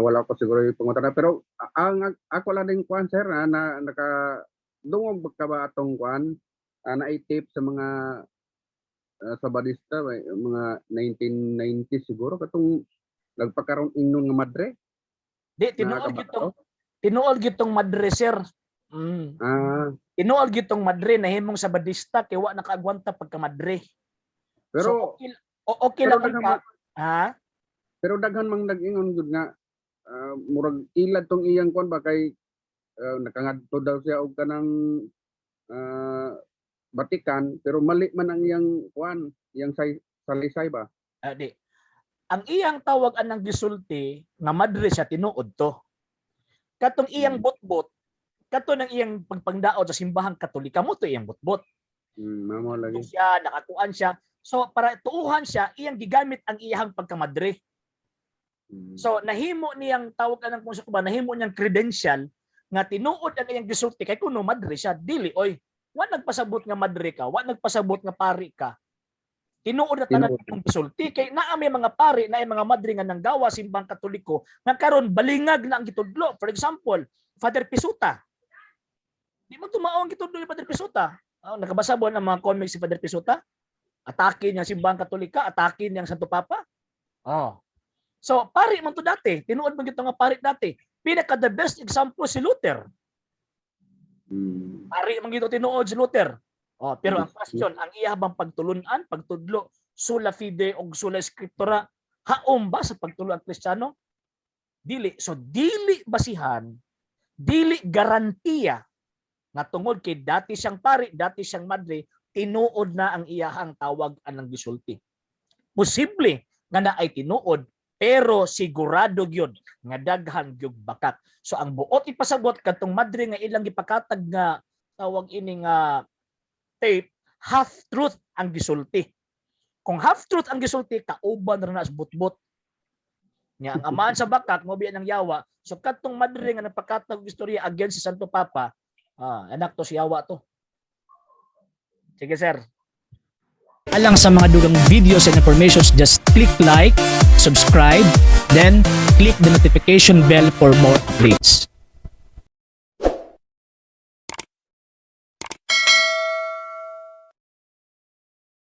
wala ko siguro yung pangutan pero ang ako lang din kuan sir na naka dungog ka ba atong kuan na-tape sa mga sabadista mga 1990 siguro katong nagpakaroon ingnon nga madre. Di tinuol gitong madre sir. Tinuol gitong madre na himong sabadista kay wa nakaagwanta pagka madre. Pero so, okay lang ka. Ha? Pero daghan mang nag-ingon gud nga murag ilad tong iyang kuan ba kay nakangadto daw siya og kanang Batikan pero mali man ang iyang kuan, iyang salisay ba? Di. Ang iyang tawag anang gisulti nga madre siya tinuod to. Katong iyang butbot, kato ng iyang pagpangdaot sa simbahang Katolika mo to iyang butbot. Mamo lagi. Siya nakakuan siya. So para tuuhan siya, iyang gigamit ang iyang pagkamadre. So nahimo niyang tawag anang kung sa kuba, nahimo niyang credential nga tinuod ang iyang gisulti kay kuno madre siya dili oy. Wa nagpasabot nga madre ka, wa nagpasabot nga pari ka. Tinuod na tanan ng gisulti kay naa may mga pari na mga madre nga nanggawa simbang Katoliko nga karon balingag na ang gitudlo. For example, Father Pisuta. Di mo tumaong gitudlo ni Father Pisuta. Nakabasa mo ng mga comics si Father Pisuta? Atake niya simbang Katolika, atake niya ang Santo Papa. So, pari man to dati. Tinuod man gito nga pari dati. Pinaka the best example si Luther. Pari man gito tinuod si Luther. Pero ang question, ang iya bang pagtulunan, pagtudlo, sola fide o sola scriptura, haom ba sa pagtulo ang Kristiyano? Dili. So, dili basihan, dili garantiya nga tungod kay dati siyang pari, dati siyang madre, tinuod na ang iyahang tawag anang gisulti. Posible nga na ay tinuod, pero sigurado gyud nga daghan gyud bakat. So ang buot ipasabot kadtong madre nga ilang gipakatag nga tawag ini nga tape, half truth ang gisulti. Kung half truth ang gisulti, kauban ra na sa butbot. Nya ang amaan sa bakat mo biya ng yawa. So kadtong madre nga nagpakatag istorya against sa Santo Papa, anak to si yawa to. Sige sir. Alang sa mga dugang videos and informations, just click like, subscribe, then click the notification bell for more updates.